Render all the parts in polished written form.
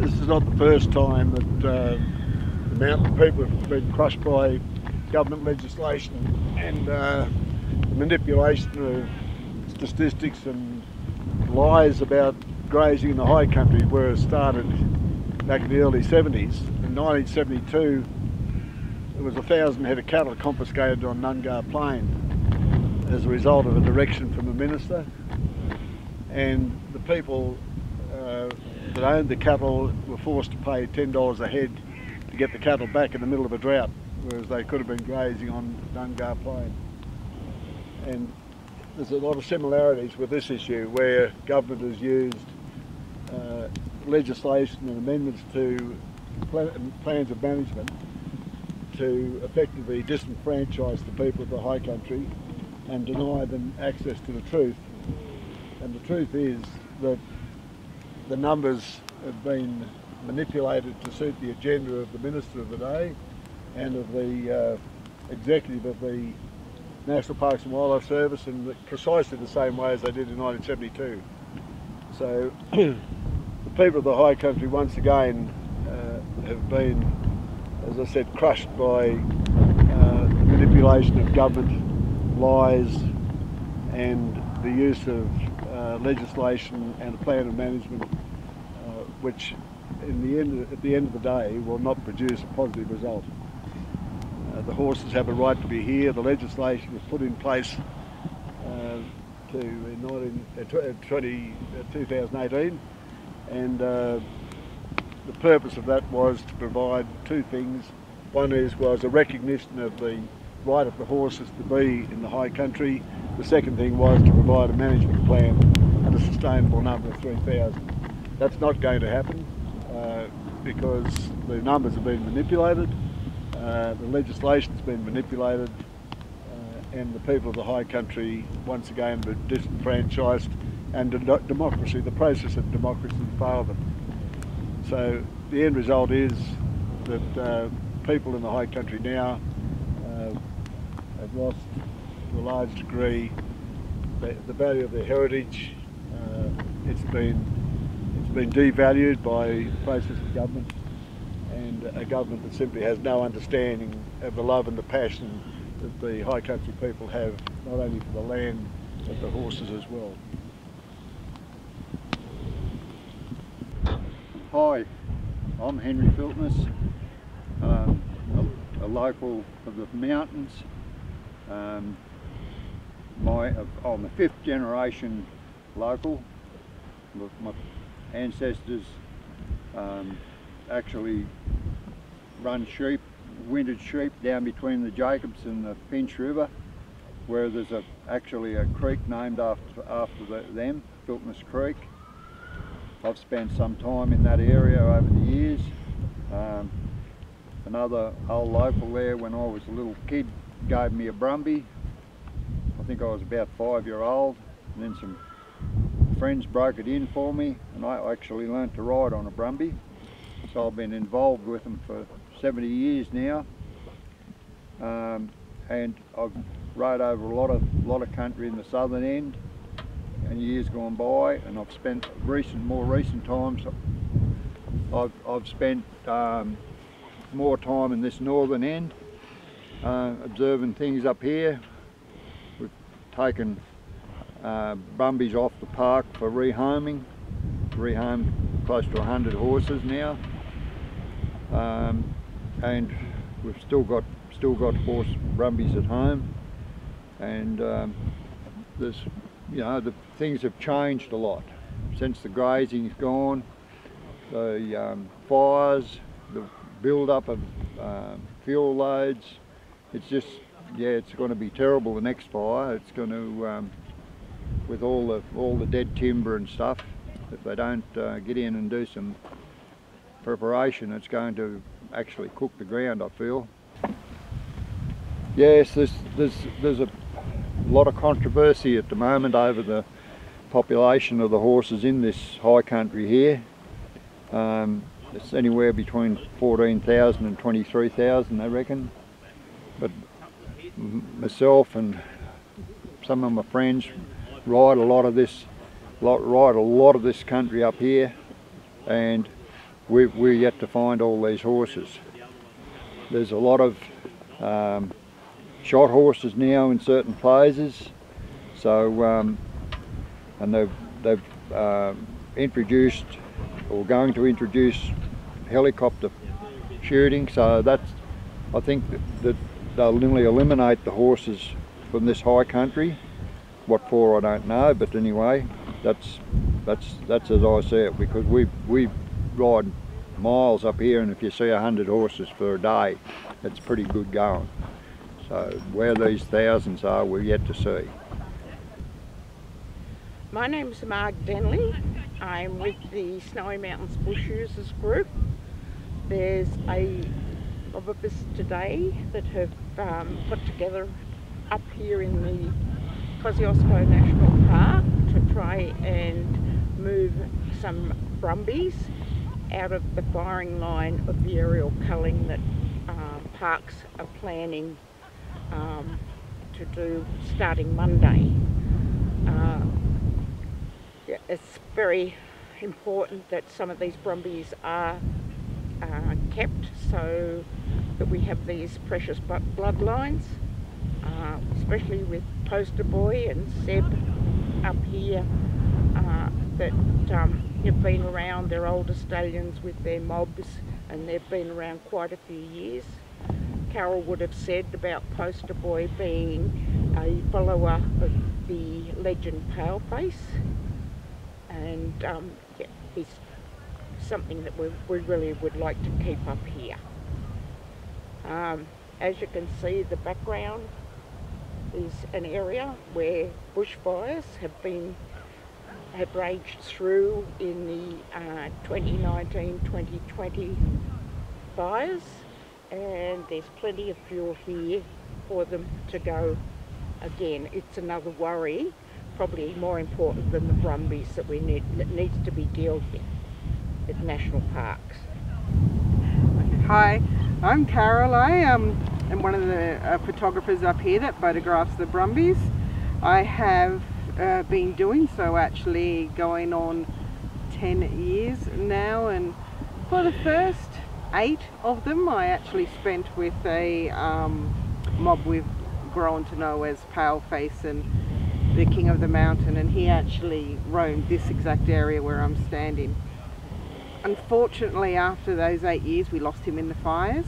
this is not the first time that the mountain people have been crushed by government legislation and manipulation of statistics and lies about grazing in the high country, where it started back in the early 70s. In 1972, there was 1,000 head of cattle confiscated on Nungar Plain as a result of a direction from the minister, and the people that owned the cattle were forced to pay $10 a head to get the cattle back in the middle of a drought, whereas they could have been grazing on Nungar Plain. And there's a lot of similarities with this issue, where government has used legislation and amendments to plans of management to effectively disenfranchise the people of the high country and deny them access to the truth. And the truth is that the numbers have been manipulated to suit the agenda of the Minister of the day and of the executive of the National Parks and Wildlife Service, in precisely the same way as they did in 1972. So the people of the high country once again have been, as I said, crushed by the manipulation of government, lies, and the use of legislation and a plan of management which at the end of the day will not produce a positive result. The horses have a right to be here. The legislation was put in place in 2018, and the purpose of that was to provide two things. One was a recognition of the right of the horses to be in the high country. The second thing was to provide a management plan and a sustainable number of 3,000. That's not going to happen because the numbers have been manipulated, the legislation has been manipulated, and the people of the high country once again were disenfranchised, and democracy, the process of democracy, failed them. So the end result is that people in the high country now have lost to a large degree the value of their heritage. It's been devalued by the process of government, and a government that simply has no understanding of the love and the passion that the high country people have, not only for the land but the horses as well. Hi, I'm Henry Filtness, a local of the mountains. I'm a fifth generation local. My ancestors actually run sheep, wintered sheep down between the Jacobs and the Finch River, where there's actually a creek named after them, Filtness Creek. I've spent some time in that area over the years. Another old local there, when I was a little kid, gave me a Brumby. I think I was about 5 years old, and then some friends broke it in for me, and I actually learnt to ride on a Brumby. So I've been involved with them for 70 years now, and I've rode over a lot of country in the southern end in years gone by, and I've spent more recent times. I've spent more time in this northern end, observing things up here. We've taken Brumbies off the park for rehomed close to 100 horses now, and we've still got horse Brumbies at home, and the things have changed a lot since the grazing's gone. The fires, the build-up of fuel loads. It's just, yeah, it's going to be terrible. The next fire, it's going to, with all the dead timber and stuff, if they don't get in and do some preparation, it's going to actually cook the ground, I feel. Yes, there's a lot of controversy at the moment over the population of the horses in this high country here. It's anywhere between 14,000 and 23,000, I reckon. But myself and some of my friends ride a lot of this country up here, and we're yet to find all these horses. There's a lot of shot horses now in certain places, so and they've introduced or going to introduce helicopter shooting, so that's, I think that they'll nearly eliminate the horses from this high country. What for, I don't know, but anyway, that's as I see it, because we ride miles up here, and if you see 100 horses for a day, it's pretty good going. So where these thousands are, we're yet to see. My name's Mark Denley. I'm with the Snowy Mountains Bush Users Group. There's a lot of us today that have got together up here in the Kosciuszko National Park to try and move some brumbies out of the firing line of the aerial culling that parks are planning to do starting Monday. It's very important that some of these brumbies are kept so that we have these precious bloodlines, especially with Poster Boy and Seb up here that have been around. They're older stallions with their mobs, and they've been around quite a few years. Carol would have said about Poster Boy being a follower of the legend Paleface, and yeah, he's something that we really would like to keep up here. As you can see, the background is an area where bushfires have raged through in the 2019-2020 fires, and there's plenty of fuel here for them to go again. It's another worry, probably more important than the brumbies that needs to be dealt with at national parks. Hi, I'm Carol. I am one of the photographers up here that photographs the brumbies. I have been doing so actually going on 10 years now, and for the first 8 of them I actually spent with a mob we've grown to know as Paleface and the King of the Mountain, and he actually roamed this exact area where I'm standing. Unfortunately, after those 8 years we lost him in the fires,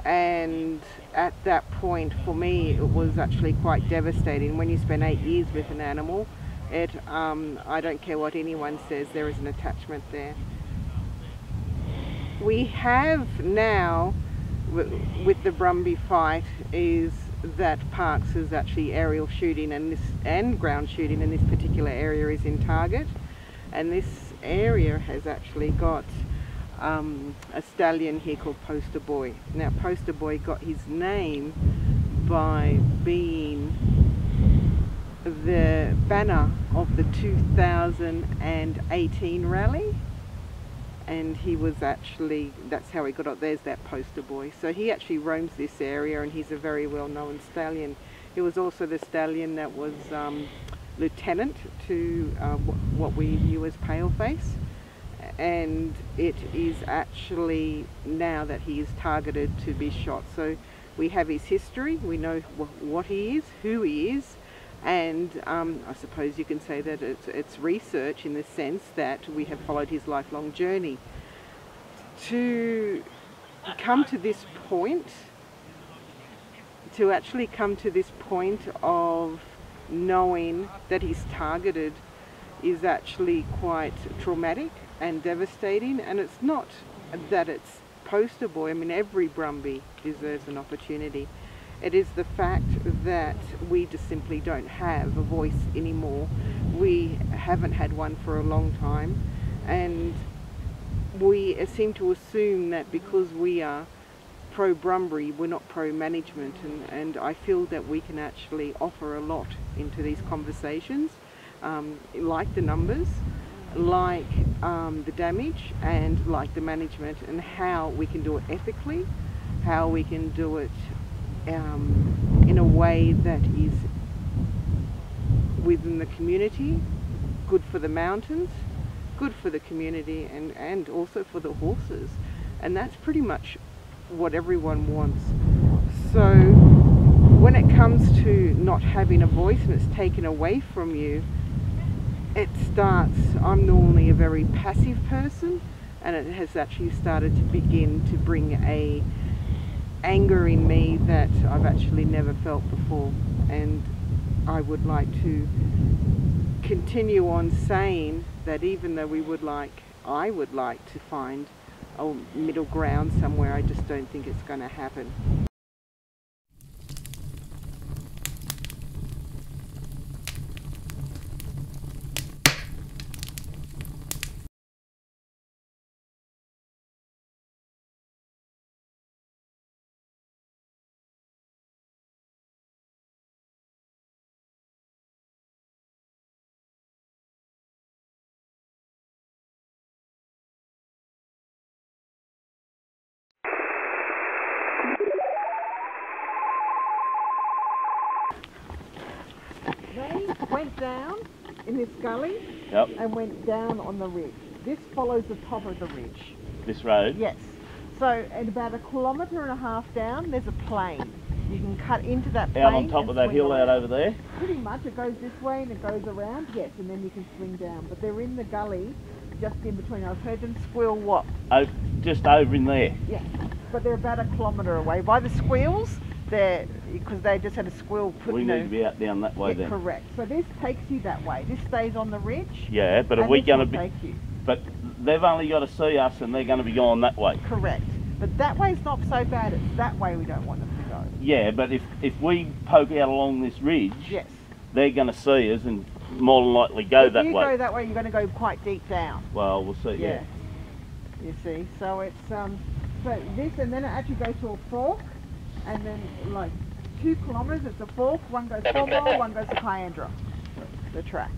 and at that point for me it was actually quite devastating. When you spend 8 years with an animal, I don't care what anyone says, there is an attachment there. We have now, with the Brumby fight, is that Parks is actually aerial shooting and ground shooting, and this particular area is in target, and this area has actually got a stallion here called Poster Boy. Now Poster Boy got his name by being the banner of the 2018 rally, and he was actually, that's how he got up. There's that Poster Boy. So he actually roams this area, and he's a very well-known stallion. He was also the stallion that was lieutenant to what we knew as Paleface, and it is actually now that he is targeted to be shot. So we have his history, we know what he is, who he is, and I suppose you can say that it's research in the sense that we have followed his lifelong journey. To come to this point, to actually come to this point of knowing that he's targeted is actually quite traumatic and devastating. And it's not that it's Poster Boy. I mean, every Brumby deserves an opportunity. It is the fact that we just simply don't have a voice anymore. We haven't had one for a long time, and we seem to assume that because we are pro-Brumby, we're not pro-management, and I feel that we can actually offer a lot into these conversations, like the numbers, like the damage, and like the management, and how we can do it ethically, how we can do it in a way that is within the community, good for the mountains, good for the community and also for the horses. And that's pretty much what everyone wants. So when it comes to not having a voice and it's taken away from you, it starts, I'm normally a very passive person, and it has actually started to begin to bring a anger in me that I've actually never felt before. And I would like to continue on saying that even though I would like to find a middle ground somewhere, I just don't think it's going to happen. They went down in this gully and went down on the ridge. This follows the top of the ridge. This road? Yes. So at about 1.5 kilometres down, there's a plain. You can cut into that plain. Out on top of that hill out over there? Pretty much. It goes this way and it goes around, yes, and then you can swing down. But they're in the gully, just in between. I've heard them squeal what? Oh, just over in there? Yeah. But they're about 1 kilometre away. By the squeals, because they just had a squeal put. We need to be out down that way then. Correct. So this takes you that way. This stays on the ridge. Yeah, but are we going to be? Take you. But they've only got to see us, and they're going to be going that way. Correct. But that way's not so bad. It's that way we don't want them to go. Yeah, but if we poke out along this ridge, yes, they're going to see us and more than likely go that way. If you go that way, you're going to go quite deep down. Well, we'll see. Yeah. You see, so it's so this, and then it actually goes to a fork, and then like 2 kilometres, it's a fork. One goes 4 mile, one goes to Kyandra, the track.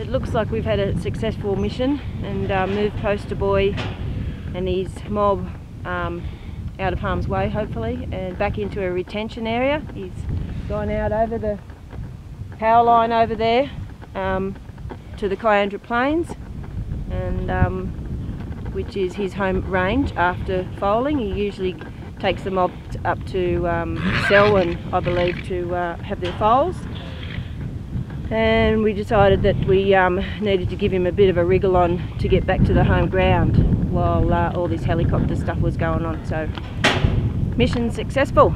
It looks like we've had a successful mission and moved poster boy and his mob out of harm's way, hopefully, and back into a retention area. He's gone out over the power line over there to the Kiandra Plains, and which is his home range after foaling. He usually takes the mob up to Selwyn, I believe, to have their foals. And we decided that we needed to give him a bit of a wriggle on to get back to the home ground while all this helicopter stuff was going on. So, mission successful.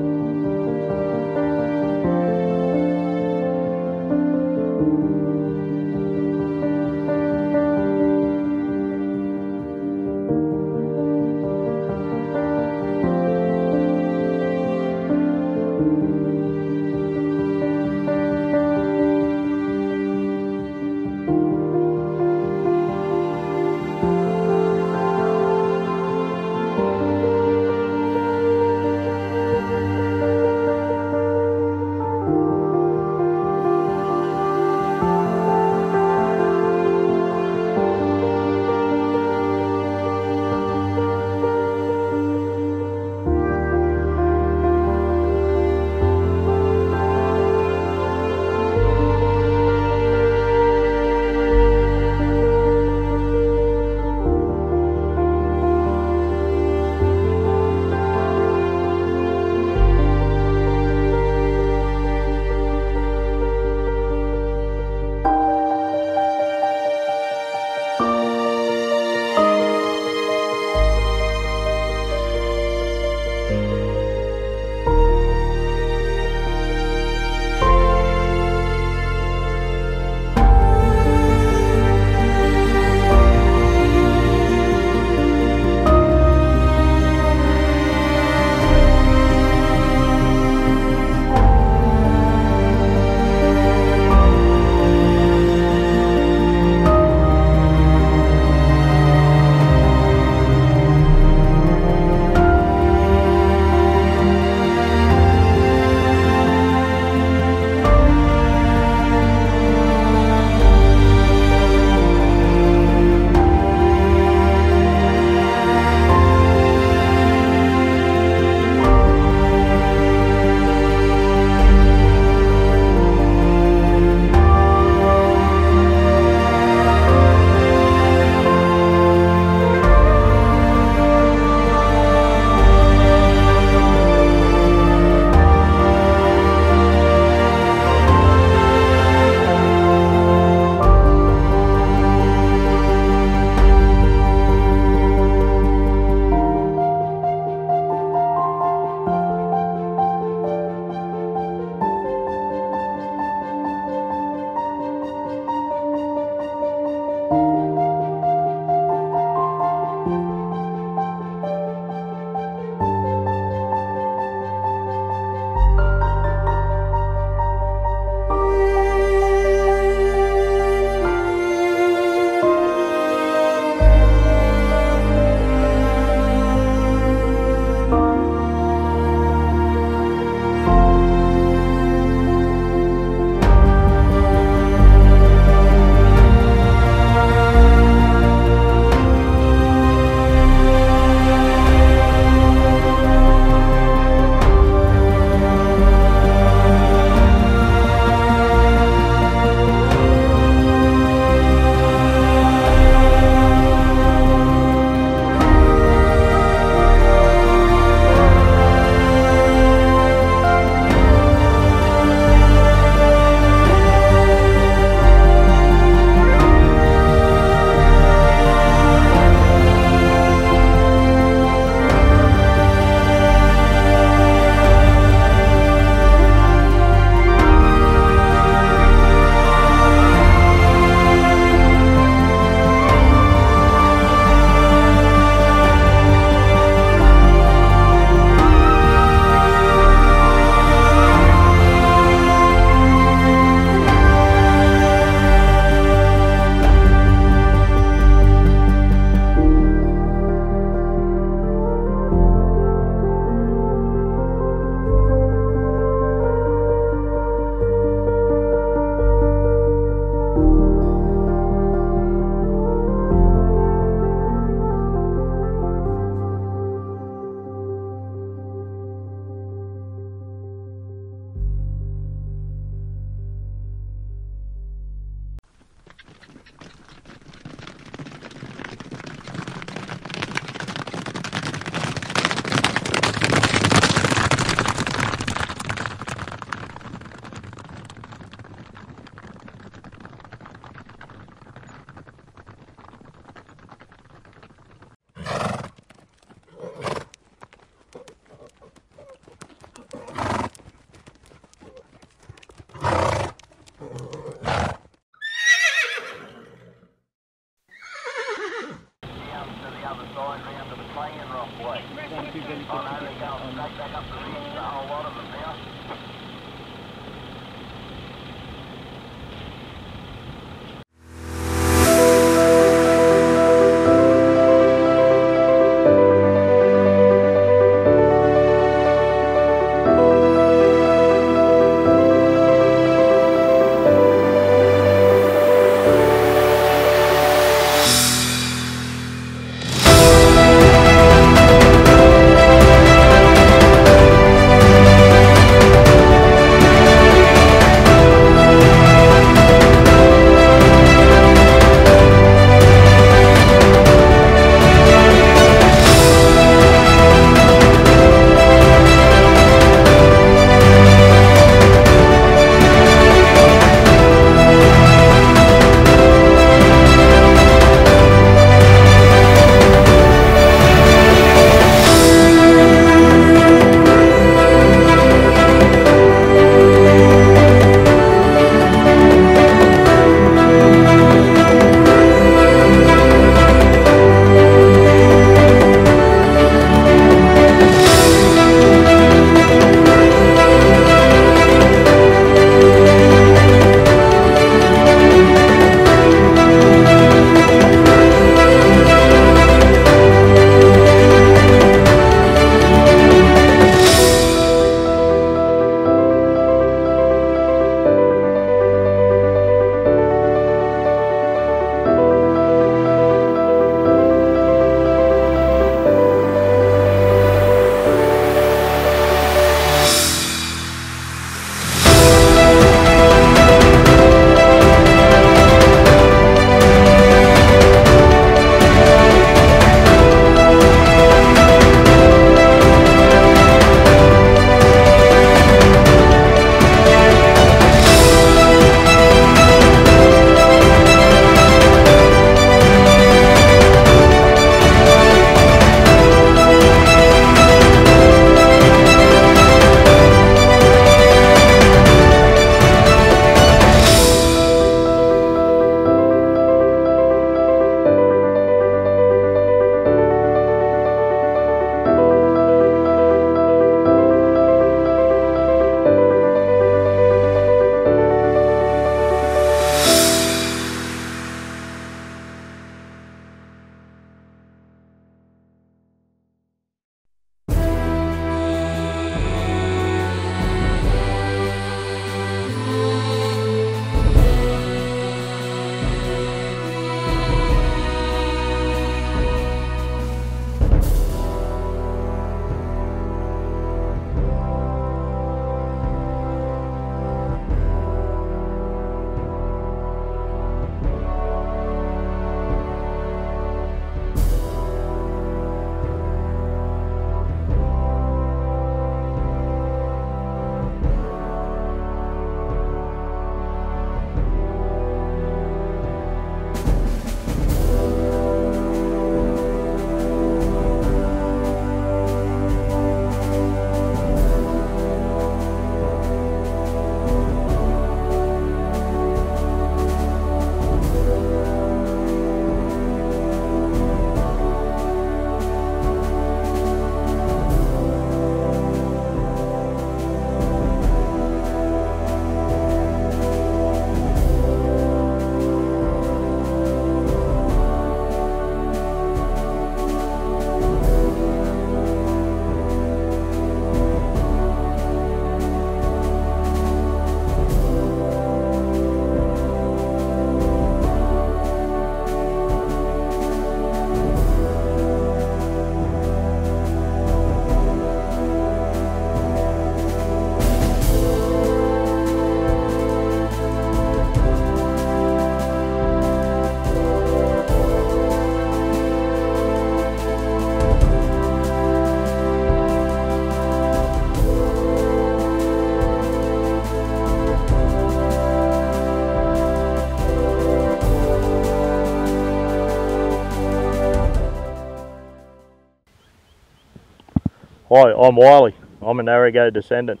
Hi, I'm Wiley. I'm a Narragansett descendant,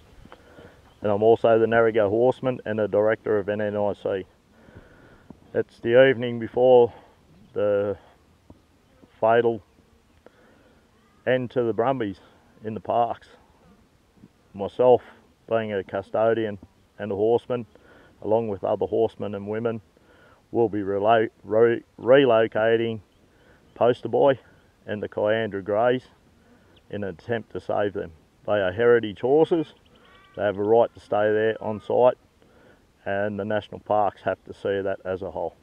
and I'm also the Narragansett horseman and the director of NNIC. It's the evening before the fatal end to the Brumbies in the parks. Myself, being a custodian and a horseman, along with other horsemen and women, will be relocating Poster Boy and the Kyandra Greys in an attempt to save them. They are heritage horses. They have a right to stay there on site, and the national parks have to see that as a whole.